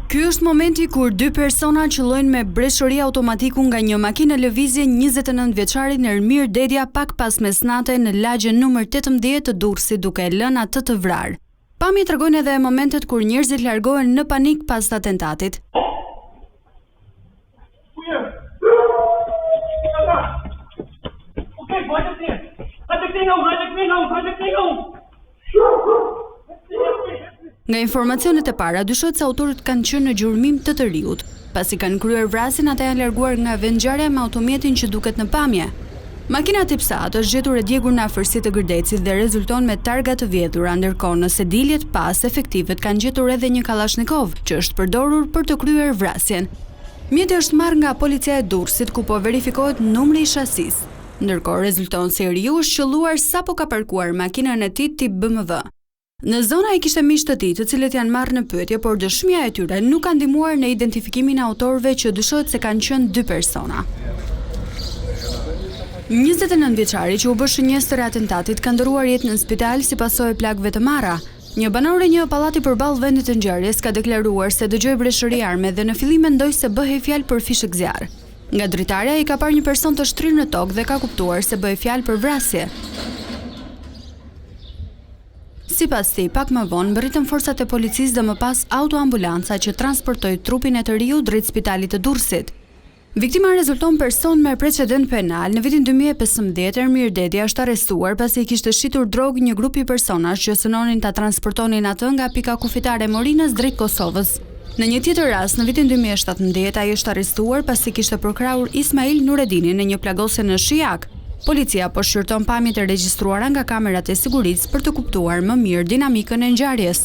Ky është momenti kur dy persona qëllojnë me breshëri automatiku nga një makinë lëvizje 29 vjeçarin Ermir Dedja pak pas mesnate në lagjen numër 18 të Durrësit duke lënë atë të vrarë. Pamjet tregojnë edhe momentet kur njerëzit largohen në panik pas atentatit. Nga informacionet e para, dyshohet se autorët kanë qenë në gjurmim të riut. Pasi kanë kryer vrasjen, ata janë larguar nga vendngjarja me automjetin që duket në pamje. Makina tipsat është gjetur e djegur në afërsi të Gërdecit dhe rezulton me targa të vjedhura, ndërkohë nëse diljet pas efektivet kanë gjetur edhe një Kalashnikov, që është përdorur për të kryer vrasjen. Mjeti është marrë nga policia e Durrësit ku po verifikohet numri i shasis. Ndërkohë rezulton se riu është qelluar sapo ka parkuar makinën e tij tip BMW. Në zona i kishte miq të tij, të cilët janë marrë në pyetje, por dëshmia e tyre nuk ka ndihmuar në identifikimin e autorëve që dyshohet se kanë qenë dy persona. 29 vjeçari që u bë shënjestër e atentatit ka ndëruar jetë në spital si pasojë plagëve të marra. Një banor e një pallati përballë vendit të ngjarjes ka deklaruar se dëgjoi breshëri arme dhe në fillim mendoi se bëhej fjalë për fishek zjarr. Nga dritarja i ka parë një person të shtrirë në tokë dhe ka kuptuar se bëhej fjalë për vrasje. Sipas tij, pak më vonë mbërritën forcat e policisë dhe më pas autoambulanca që transportoi trupin e të riut drejt spitalit të Durrësit. Viktima rezulton person me precedent penal. Në vitin 2015, Ermir Dedja është arrestuar pasi i kishte shitur drogë një grupi personash që synonin ta transportonin atë nga pika kufitare Morinës drejt Kosovës. Në një tjetër rast, në vitin 2017, ai është arrestuar pasi kishte përkrahur Ismail Nuredinin në një plagosje në Shijak. Policia po shqyrton pamjet e regjistruara nga kamerat e sigurisë për të kuptuar më mirë dinamikën e ngjarjes.